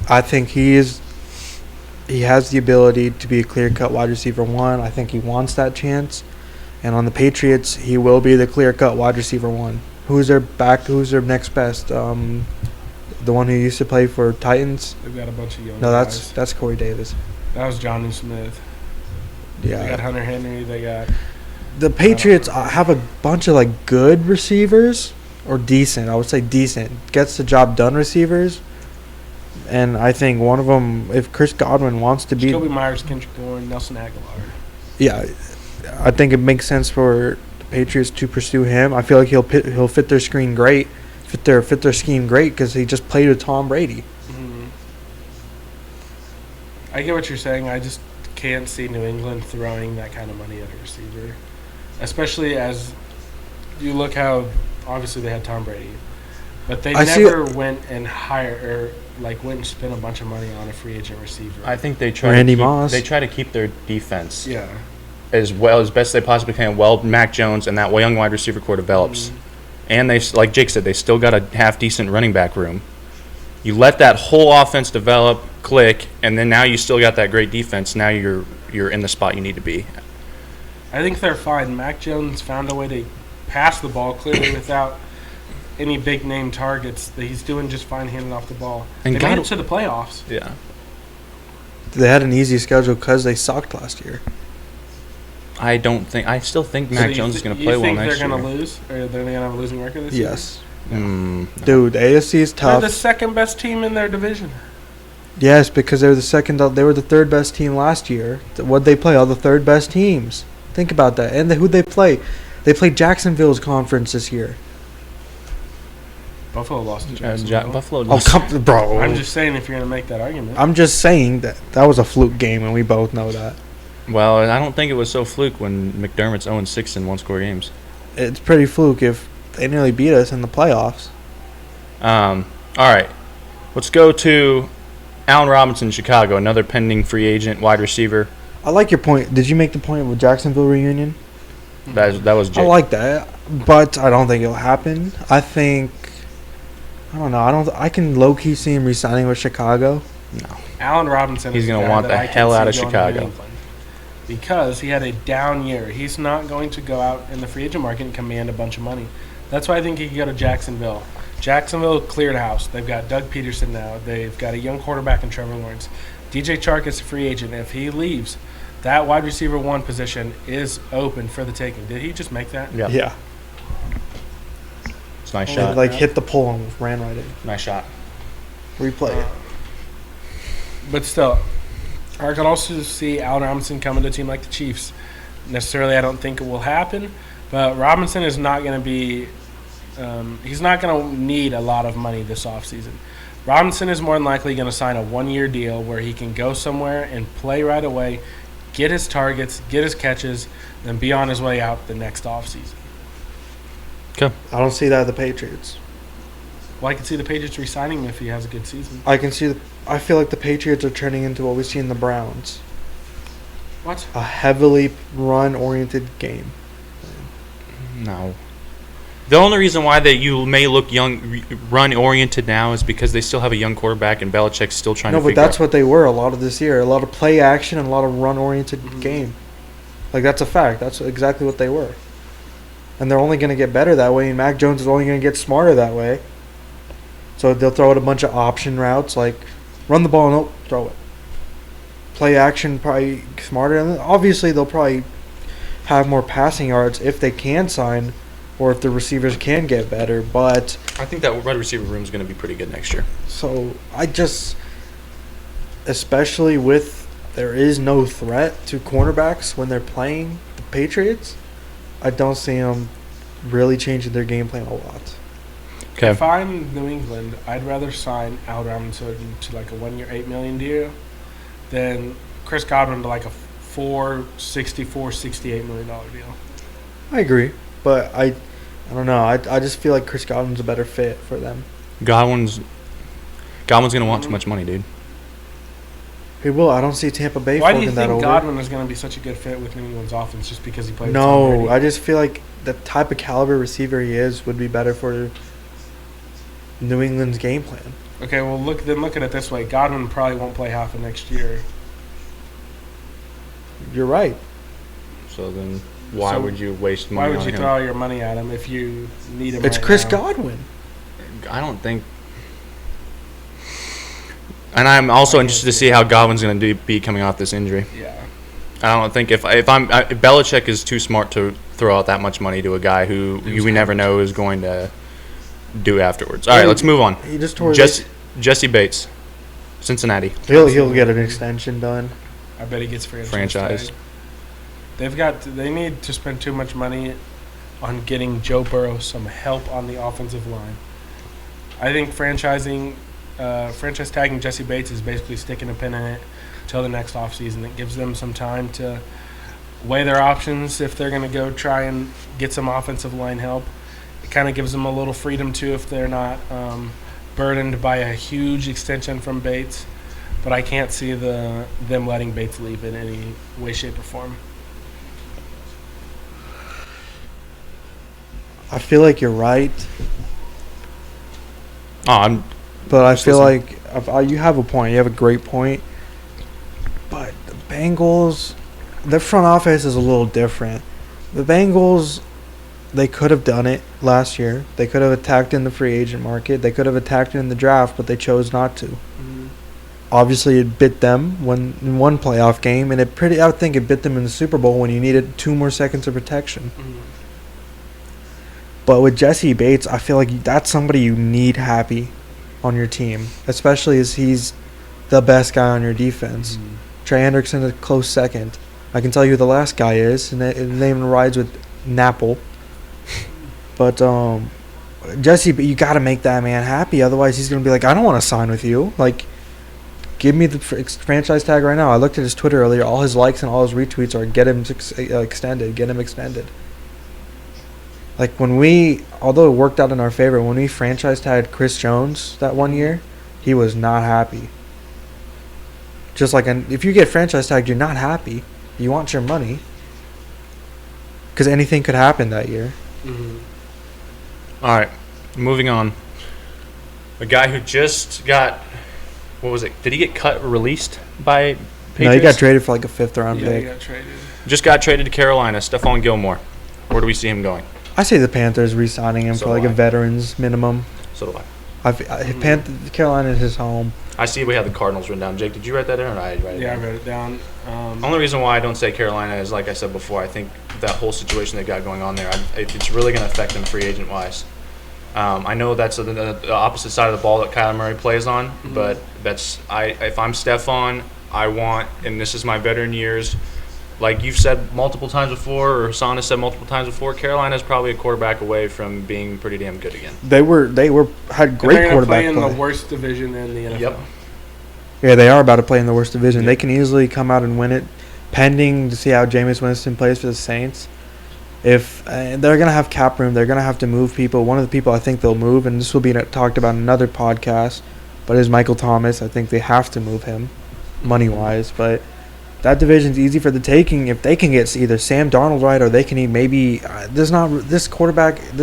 I think he has the ability to be a clear-cut wide receiver 1. I think he wants that chance. And on the Patriots, he will be the clear-cut wide receiver 1. Who's their next best? The one who used to play for Titans? They've got a bunch of young No, guys. that's Corey Davis. That was Jonnu Smith. They got Yeah. Hunter Henry. They got The Patriots have a bunch of like good receivers, or decent. I would say decent. Gets the job done receivers. And I think one of them, if Chris Godwin wants to be, Jacoby Myers, Kendrick Bourne, Nelson Aguilar. yeah, I think it makes sense for the Patriots to pursue him. I feel like he'll fit their scheme great, fit their scheme great because he just played with Tom Brady. Mm-hmm. I get what you're saying. I just can't see New England throwing that kind of money at a receiver, especially as you look how obviously they had Tom Brady, but they never went and went and spent a bunch of money on a free agent receiver. I think they try Randy Moss. They try to keep their defense Yeah. as well as best they possibly can. Well, Mac Jones and that young wide receiver core develops, and they, like Jake said, they still got a half decent running back room. You let that whole offense develop, click, and then now you still got that great defense. Now you're in the spot you need to be. I think they're fine. Mac Jones found a way to pass the ball clearly without any big name targets. That he's doing just fine handing off the ball. And they made it to the playoffs. Yeah. They had an easy schedule because they sucked last year. I still think Mac Jones is going to play well next year. You think they're going to lose? Or they're going to have a losing record this year? Yes. No. Dude, AFC is They're tough. the second best team in their division. Yes, because they were the third best team last year. What'd they play? All the third best teams. Think about that. And who'd they play? They played Jacksonville's conference this year. Buffalo lost to Jacksonville. Buffalo Oh, lost. bro. I'm just saying if you're going to make that argument. I'm just saying that was a fluke game, and we both know that. Well, I don't think it was so fluke when McDermott's 0-6 in one-score games. It's pretty fluke if they nearly beat us in the playoffs. All right. Let's go to Allen Robinson, Chicago, another pending free agent wide receiver. I like your point. Did you make the point with Jacksonville reunion? That was Jake. I like that, but I don't think it'll happen. I don't know. I can low-key see him re-signing with Chicago. No. Allen Robinson He's is gonna a guy want that the I can hell see out of going to Chicago. New England because he had a down year. He's not going to go out in the free agent market and command a bunch of money. That's why I think he could go to Jacksonville. Jacksonville cleared house. They've got Doug Peterson now. They've got a young quarterback in Trevor Lawrence. DJ Chark is a free agent. If he leaves, that wide receiver 1 position is open for the taking. Did he just make that? Yep. Yeah. It's a nice He, shot. hit the pole and ran right in. Nice shot. Replay it. But still, I could also see Allen Robinson coming to a team like the Chiefs. Necessarily, I don't think it will happen. But Robinson is not going to be he's not going to need a lot of money this offseason. Robinson is more than likely going to sign a 1-year deal where he can go somewhere and play right away, get his targets, get his catches, then be on his way out the next offseason. Okay. I don't see that at the Patriots. Well, I can see the Patriots re-signing him if he has a good season. I feel like the Patriots are turning into what we see in the Browns. What? A heavily run-oriented game. No. The only reason why you may look young, run-oriented now is because they still have a young quarterback and Belichick's still trying to No, but figure that's out. what they were a lot of this year. A lot of play action and a lot of run-oriented game. Like, that's a fact. That's exactly what they were. And they're only going to get better that way, and Mac Jones is only going to get smarter that way. So they'll throw out a bunch of option routes, like run the ball, nope, throw it. Play action, probably smarter. And obviously, they'll probably have more passing yards if they can sign or if the receivers can get better. But I think that wide receiver room is going to be pretty good next year. so I just, especially with there is no threat to cornerbacks when they're playing the Patriots, I don't see them really changing their game plan a lot. Okay. If I'm New England, I'd rather sign Al Robinson to like a 1 year, $8 million deal than Chris Godwin to like a $468 million deal. I agree, but I don't know. I just feel like Chris Godwin's a better fit for them. Godwin's going to want too much money, dude. He will. I don't see Tampa Bay Why do you forking that think over. Godwin is going to be such a good fit with New England's offense just because he plays? No, I just feel like the type of caliber receiver he is would be better for New England's game plan. Okay, well look at it this way: Godwin probably won't play half of next year. You're right. So then why would you waste money Why on would you him? throw all your money at him if you need him? It's right Chris now? Godwin. I don't think. And I'm also interested to see how Godwin's going to be coming off this injury. Yeah. I don't think if Belichick is too smart to throw out that much money to a guy who we never know is going to do afterwards. All right, let's move on. He just tore Jesse Bates, Cincinnati. He'll get an extension done. I bet he gets free Franchise. They need to spend too much money on getting Joe Burrow some help on the offensive line. I think franchise tagging Jesse Bates is basically sticking a pin in it till the next offseason. It gives them some time to weigh their options if they're going to go try and get some offensive line help. It kind of gives them a little freedom too if they're not burdened by a huge extension from Bates. But I can't see them letting Bates leave in any way, shape, or form. I feel like you're right, but I feel like you have a point. You have a great point. But the Bengals, their front office is a little different. The Bengals, they could have done it last year. They could have attacked in the free agent market. They could have attacked it in the draft, but they chose not to. Mm-hmm. Obviously, it bit them in one playoff game, and I would think it bit them in the Super Bowl when you needed 2 more seconds of protection. Mm-hmm. But with Jesse Bates, I feel like that's somebody you need happy on your team, especially as he's the best guy on your defense. Mm-hmm. Trey Hendrickson a close second. I can tell you who the last guy is, and his name rides with Napple. But Jesse, you got to make that man happy. Otherwise, he's going to be like, I don't want to sign with you. Like, give me the franchise tag right now. I looked at his Twitter earlier. All his likes and all his retweets are get him extended, get him extended. Like although it worked out in our favor, when we franchise tagged Chris Jones that 1 year, he was not happy. Just like if you get franchise tagged, you're not happy. You want your money. Because anything could happen that year. Mm-hmm. All right, moving on. A guy who just got, what was it? Did he get cut or released by Patriots? No, he got traded for like a 5th round Yeah, pick. he got traded. Just got traded to Carolina. Stephon Gilmore. Where do we see him going? I say the Panthers re-signing him So for like do a I. veterans minimum. So do I. Carolina is his home. I see we have the Cardinals written down. Jake, did you write that in or I write it Yeah, I down? wrote it down. Only reason why I don't say Carolina is, like I said before, I think that whole situation they got going on there, it's really going to affect them free agent-wise. I know that's the opposite side of the ball that Kyler Murray plays on, Mm-hmm. but if I'm Stephon, I want, and this is my veteran years, like you've said multiple times before, or Hassan has said multiple times before, Carolina's probably a quarterback away from being pretty damn good again. They had great they're quarterback play in play. the worst division in the NFL. Yep. Yeah, they are about to play in the worst division. Yep. They can easily come out and win it, pending to see how Jameis Winston plays for the Saints. If they're going to have cap room, they're going to have to move people. One of the people I think they'll move, and this will be talked about in another podcast, but is Michael Thomas. I think they have to move him, money-wise. But that division's easy for the taking if they can get either Sam Darnold right or they can maybe this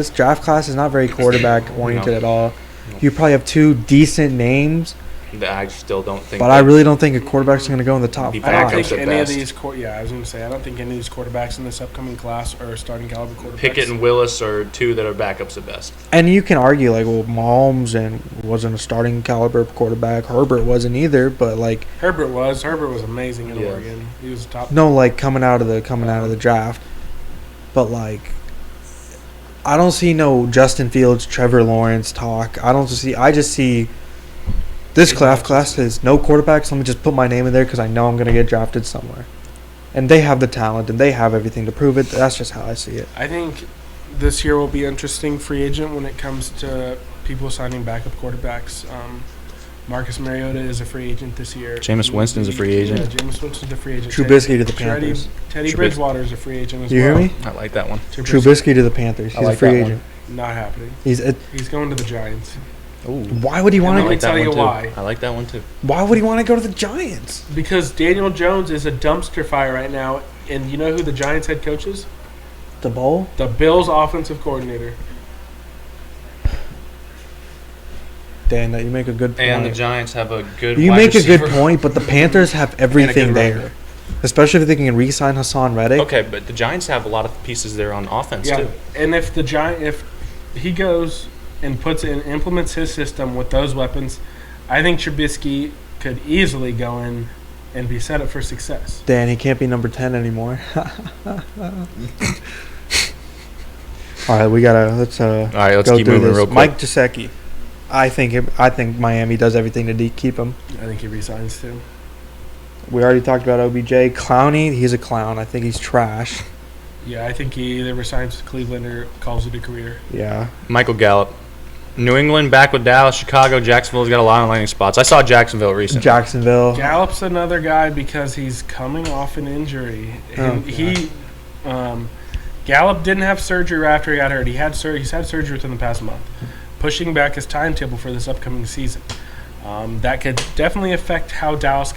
draft class is not very quarterback oriented No. at all. You probably have 2 decent names, I still don't think. But I really don't think a quarterback's going to go in the top Be I don't five. backups think at any of best. these. I was going to say I don't think any of these quarterbacks in this upcoming class are starting caliber quarterbacks. Pickett and Willis are two that are backups at best. And you can argue, like, well, Mahomes and wasn't a starting caliber quarterback. Herbert wasn't either, but, like, Herbert was amazing in Yeah. Oregon. He was top. no, like, coming out of the draft. But, like, I don't see no Justin Fields, Trevor Lawrence talk. I just see this class is no quarterbacks. Let me just put my name in there because I know I'm going to get drafted somewhere. And they have the talent and they have everything to prove it. That's just how I see it. I think this year will be interesting free agent when it comes to people signing backup quarterbacks. Marcus Mariota is a free agent this year. Jameis Winston's a free agent. Yeah, Jameis Winston's a free agent. Trubisky to the Panthers. Teddy Trubisky. Bridgewater is a free agent as You well. hear me? I like that one. Trubisky to the Panthers. I He's like a free that one. agent. Not happening. He's going to the Giants. Ooh. Why would he want And I to? let me like that tell one you too. why. I like that one too. Why would he want to go to the Giants? Because Daniel Jones is a dumpster fire right now, and you know who the Giants head coach is? The bowl? The Bills offensive coordinator. Dan, you make a good point. And the Giants have a good. You wide make a good receiver. point, but the Panthers have everything And a good there. runner. Especially if they can re-sign Hassan Reddick. Okay, but the Giants have a lot of pieces there on offense Yeah, too. and if he goes and implements his system with those weapons, I think Trubisky could easily go in and be set up for success. Dan, he can't be number 10 anymore. All right, let's All right, let's go keep through moving this. real quick. Mike Toseki. I think Miami does everything to keep him. I think he resigns too. We already talked about OBJ. Clowney, he's a clown. I think he's trash. Yeah, I think he either resigns to Cleveland or calls it a career. Yeah. Michael Gallup. New England back with Dallas, Chicago, Jacksonville's got a lot of landing spots. I saw Jacksonville recently. Jacksonville. Gallup's another guy because he's coming off an injury. Gallup didn't have surgery right after he got hurt. He's had surgery within the past month, pushing back his timetable for this upcoming season. That could definitely affect how Dallas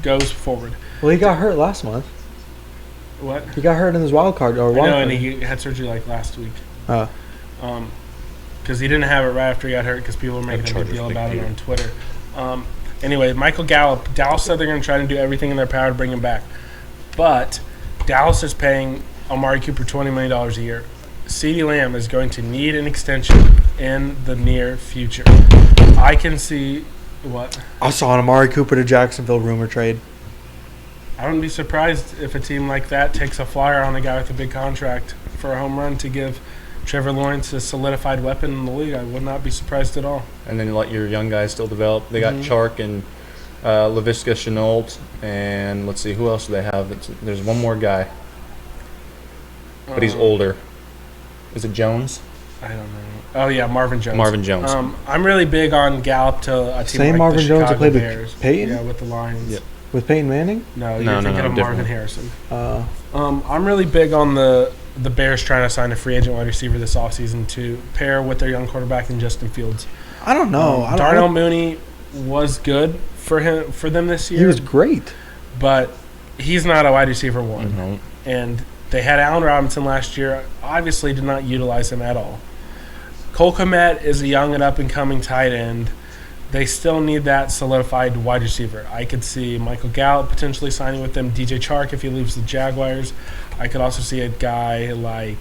goes forward. Well, he got hurt last month. What? He got hurt in his wild card. I know, and he had surgery like last week. Because he didn't have it right after he got hurt because people were making a big deal about it on Twitter. Anyway, Michael Gallup, Dallas said they're going to try to do everything in their power to bring him back. But Dallas is paying Amari Cooper $20 million a year. CeeDee Lamb is going to need an extension in the near future. I can see what? I saw an Amari Cooper to Jacksonville rumor trade. I wouldn't be surprised if a team like that takes a flyer on a guy with a big contract for a home run to give Trevor Lawrence a solidified weapon in the league. I would not be surprised at all. And then let your young guys still develop. They got Chark and Laviska Shenault, and let's see, who else do they have? There's one more guy, but he's older. Is it Jones? I don't know. Oh, yeah, Marvin Jones. Marvin Jones. I'm really big on Gallup to a team Same like Marvin the Jones that Chicago played with Bears. Peyton? Yeah, with the Lions. Yep. With Peyton Manning? No, No, you're thinking of different. Marvin Harrison. Uh, I'm really big on the Bears trying to sign a free agent wide receiver this offseason to pair with their young quarterback in Justin Fields. I don't know. Darnell Mooney was good for them this year. He was great. But he's not a wide receiver one. Mhm. And they had Allen Robinson last year. Obviously did not utilize him at all. Cole Kmet is a young and up-and-coming tight end. They still need that solidified wide receiver. I could see Michael Gallup potentially signing with them. DJ Chark if he leaves the Jaguars. I could also see a guy like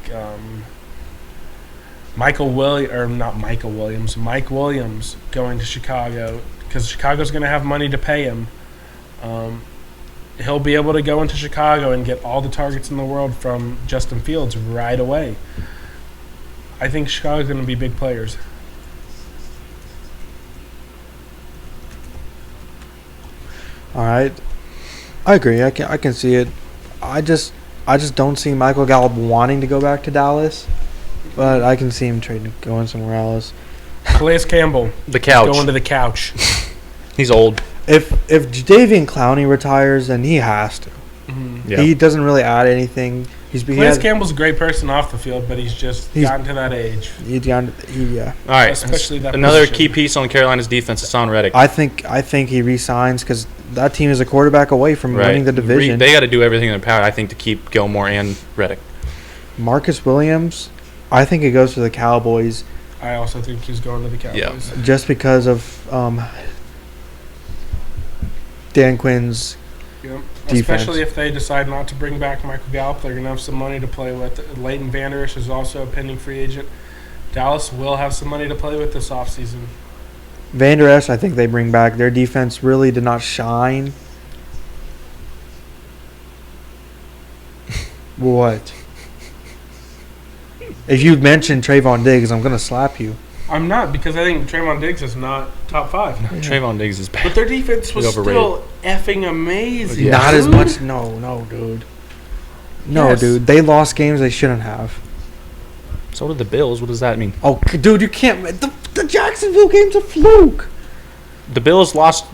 Mike Williams going to Chicago because Chicago's going to have money to pay him. He'll be able to go into Chicago and get all the targets in the world from Justin Fields right away. I think Chicago's going to be big players. All right. I agree. I can see it. I just don't see Michael Gallup wanting to go back to Dallas, but I can see him going somewhere else. Calais Campbell The couch. going to the couch. He's old. If Jadeveon Clowney retires, then he has to. Yeah. He doesn't really add anything. Calais Campbell's a great person off the field, but he's gotten to that age. Yeah. All right. Especially that Another position. key piece on Carolina's defense is Hassan Reddick. I think he resigns because that team is a quarterback away from winning the division. They got to do everything in their power, I think, to keep Gilmore and Reddick. Marcus Williams, I think he goes to the Cowboys I also think he's going to the Cowboys. Yeah. just because of Dan Quinn's Yep. defense. Especially if they decide not to bring back Michael Gallup, they're going to have some money to play with. Leighton Vander Esch is also a pending free agent. Dallas will have some money to play with this offseason. Vander Esch, I think they bring back. Their defense really did not shine. What? If you mention Trayvon Diggs, I'm going to slap you. I'm not, because I think Trayvon Diggs is not top 5. No, Trayvon Diggs is bad. But their defense was still effing amazing. Yeah. Not as much. No, dude. No, Yes. dude. They lost games they shouldn't have. So did the Bills. What does that mean? Oh, dude, you can't. The Jacksonville game's a fluke. The Bills lost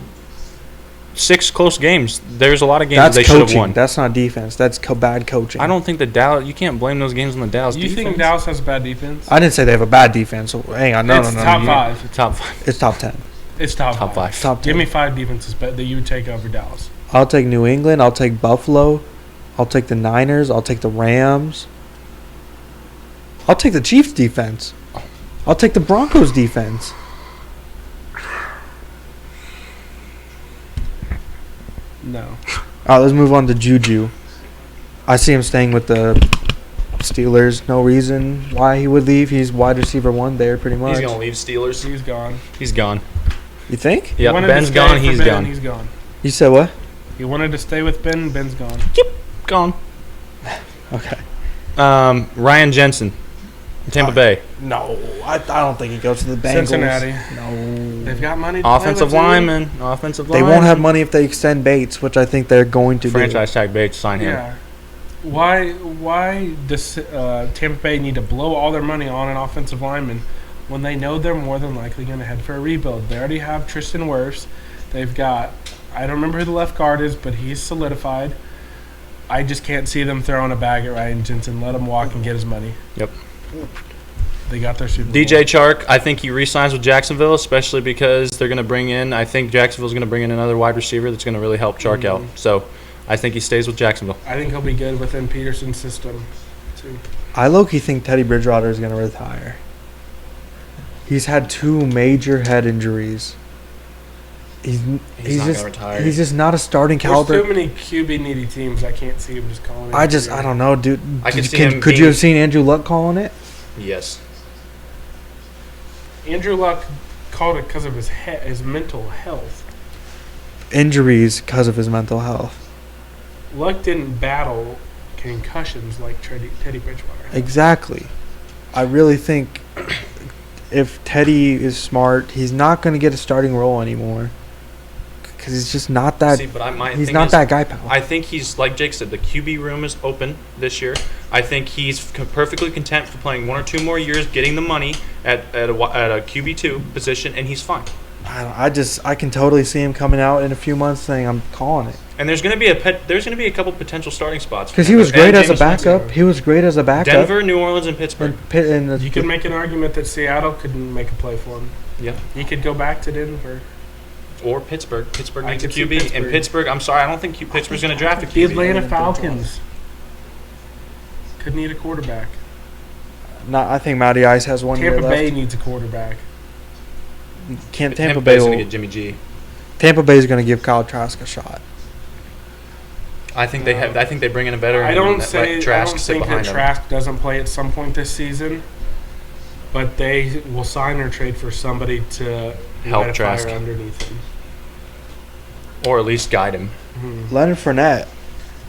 6 close games. There's a lot of games That's they should have coaching. won. That's not defense. That's bad coaching. I don't think you can't blame those games on the Dallas You defense. think Dallas has bad defense? I didn't say they have a bad defense. So hang on. No. It's top 5. Top 5. It's top 10. It's top Top 5. 5. Top 10. Give me 5 defenses that you would take over Dallas. I'll take New England. I'll take Buffalo. I'll take the Niners. I'll take the Rams. I'll take the Chiefs defense. I'll take the Broncos defense. No. All right, let's move on to Juju. I see him staying with the Steelers. No reason why he would leave. He's wide receiver 1 there pretty much. He's going to leave Steelers. He's gone. He's gone. You think? Yeah, Wanted to Ben's stay gone. for He's Ben, gone. He's gone. You said what? He wanted to stay with Ben. Ben's gone. Gone. Okay. Ryan Jensen, Tampa Bay. No, I don't think he goes to the Bengals. Cincinnati. No. They've got money to Offensive play with, lineman. Offensive They lineman. won't have money if they extend Bates, which I think they're going to Franchise tag Bates. Sign him. Yeah. Why does Tampa Bay need to blow all their money on an offensive lineman when they know they're more than likely going to head for a rebuild? They already have Tristan Wirfs. They've got, I don't remember who the left guard is, but he's solidified. I just can't see them throwing a bag at Ryan Jensen. Let him walk and get his money. Yep. They got their Super Bowl. DJ Chark, I think he re-signs with Jacksonville, especially because they're going to bring in, I think Jacksonville's going to bring in another wide receiver that's going to really help Chark out. So I think he stays with Jacksonville. I think he'll be good within Peterson's system, too. I low-key think Teddy Bridgewater is going to retire. He's had 2 major head injuries. He's not just gonna retire. He's just not a starting There's caliber. too many QB needy teams. I can't see him just calling it. I don't know, dude. I can see could him could you being- have seen Andrew Luck calling it? Yes. Andrew Luck called it because of his mental health. Injuries because of his mental health. Luck didn't battle concussions like Teddy Bridgewater. Exactly. I really think if Teddy is smart, he's not going to get a starting role anymore. Because he's just not that. See, but my He's thing not is, that guy, pal. I think he's, like Jake said, the QB room is open this year. I think he's perfectly content for playing 1 or 2 more years, getting the money at a QB2 position, and he's fine. I can totally see him coming out in a few months saying, I'm calling it. And there's going to be a couple potential starting spots. Because he was great as a Jameson backup. He was great as a backup. Denver, New Orleans, and Pittsburgh. You could make an argument that Seattle couldn't make a play for him. Yeah. He could go back to Denver. Or Pittsburgh. Pittsburgh I needs a could see QB. Pittsburgh. And Pittsburgh, I'm sorry, I don't think Pittsburgh's going to draft a QB. The Atlanta Falcons could need a quarterback. I think Matty Ice has 1 year Tampa left. Bay needs a quarterback. Tampa Bay Bay's will, going to get Jimmy G. Tampa Bay is going to give Kyle Trask a shot. I think they bring in a veteran. I don't and let Trask sit think that behind him. Trask doesn't play at some point this season, but they will sign or trade for somebody to Help light a Trask. fire underneath him. Or at least guide him. Leonard Fournette,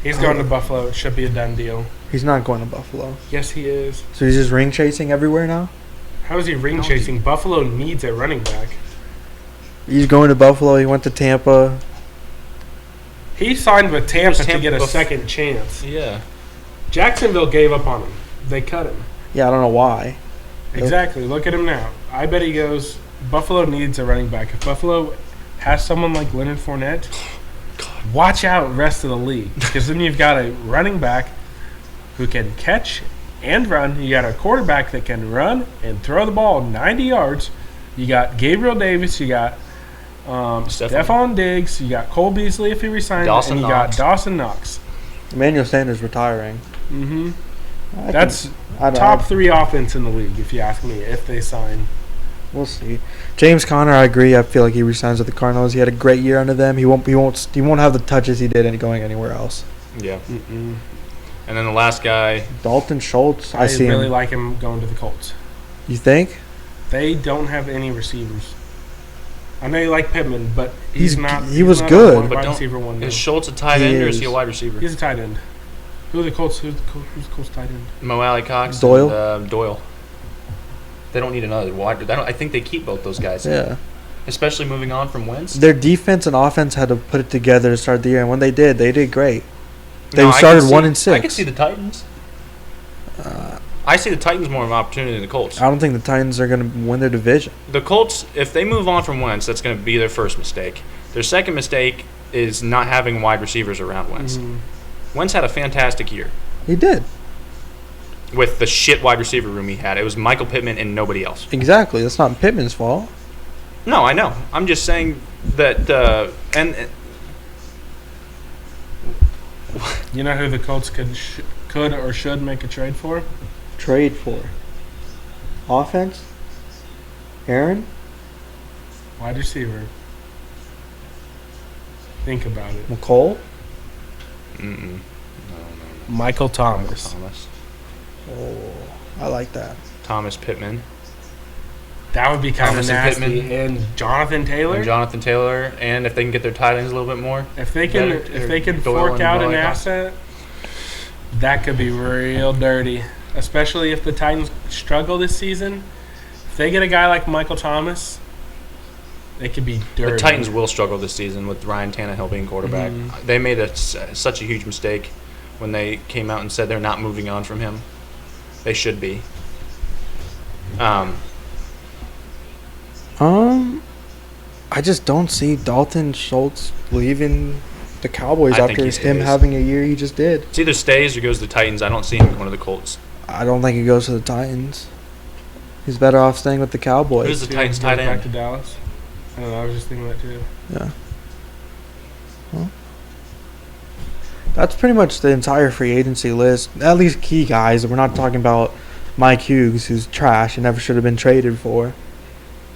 He's going to Buffalo. It should be a done deal. he's not going to Buffalo. Yes, he is. So he's just ring chasing everywhere now? How is he ring chasing? Buffalo needs a running back. He's going to Buffalo. He went to Tampa. He signed with Tampa to Tampa get a bef- second chance. Yeah. Jacksonville gave up on him. They cut him. Yeah, I don't know why. Exactly. Look at him now. I bet he goes, Buffalo needs a running back. If Buffalo has someone like Leonard Fournette, watch out rest of the league. Because then you've got a running back who can catch and run. You got a quarterback that can run and throw the ball 90 yards. You got Gabriel Davis. You got Stephon Diggs. You got Cole Beasley if he resigns. Dawson and you Knox. got Dawson Knox. Emmanuel Sanders retiring. Mm-hmm. I That's don't top know. 3 offense in the league, if you ask me, if they sign We'll see. James Conner, I agree. I feel like he resigns with the Cardinals. He had a great year under them. He won't have the touches he did going anywhere else. Yeah. Mm-mm. And then the last guy, Dalton Schultz. I see really him. like him going to the Colts. You think? They don't have any receivers. I know you like Pittman, but He he's was not good. A wide But receiver one. is Schultz a tight end or is he a wide receiver? He's a tight end. Who's the Colts tight end? Mo Alley Cox. Doyle. And, Doyle. They don't need another wide. I think they keep both those guys. Yeah. Especially moving on from Wentz. Their defense and offense had to put it together to start the year, and when they did great. They No, started I 1-6. I can see the Titans. I see the Titans more of an opportunity than the Colts. I don't think the Titans are going to win their division. The Colts, if they move on from Wentz, that's going to be their first mistake. Their second mistake is not having wide receivers around Wentz. Mm-hmm. Wentz had a fantastic year He did. with the shit wide receiver room he had. It was Michael Pittman and nobody else. Exactly. That's not Pittman's fault. No, I know. I'm just saying that You know who the Colts could or should make a trade for? Trade for offense. Aaron. Wide receiver. Think about it. McCole. No. Michael Thomas. Oh, I like that. Thomas Pittman. That would be kind of Thomas and nasty. Pittman. And Jonathan Taylor. And if they can get their tight ends a little bit more. If they can Doyle fork and out an Mo Alley asset, that could be real dirty. Especially if the Titans struggle this season. If they get a guy like Michael Thomas, they could be dirty. The Titans will struggle this season with Ryan Tannehill being quarterback. Mm-hmm. They made such a huge mistake when they came out and said they're not moving on from him. They should be. I just don't see Dalton Schultz leaving the Cowboys I think after he him stays. having a year he just did. It's either stays or goes to the Titans. I don't see him going to the Colts. I don't think he goes to the Titans. He's better off staying with the Cowboys. Who's the Titans tight Back to end? Dallas. I don't know. I was just thinking that too. Yeah. Well, that's pretty much the entire free agency list. At least key guys. We're not talking about Mike Hughes, who's trash and never should have been traded for.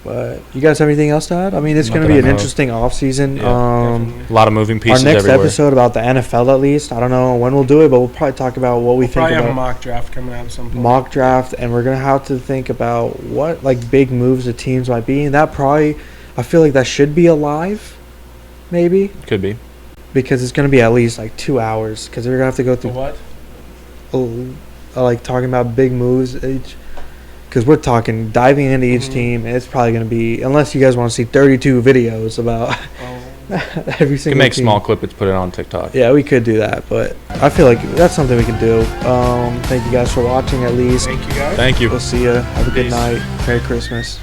But you guys have anything else to add? I mean, it's Not going to that be I an know. interesting offseason. Definitely. A lot of moving Our pieces next everywhere. episode about the NFL, at least. I don't know when we'll do it, but we'll probably talk about what we think Probably have a about mock draft coming out at some point. mock draft, and we're going to have to think about what big moves the teams might be. And that probably, I feel like that should be alive, maybe, Could be. because it's going to be at least 2 hours, because we're going to have to go For through what? talking about big moves each. Because we're talking diving into each team, and it's probably going to be, unless you guys want to see 32 videos about every You single can make team. small clippets, put it on TikTok. Yeah, we could do that, but I feel like that's something we can do. Thank you guys for watching at least. Thank you guys. Thank you. We'll see you. Have a good Peace. night. Merry Christmas.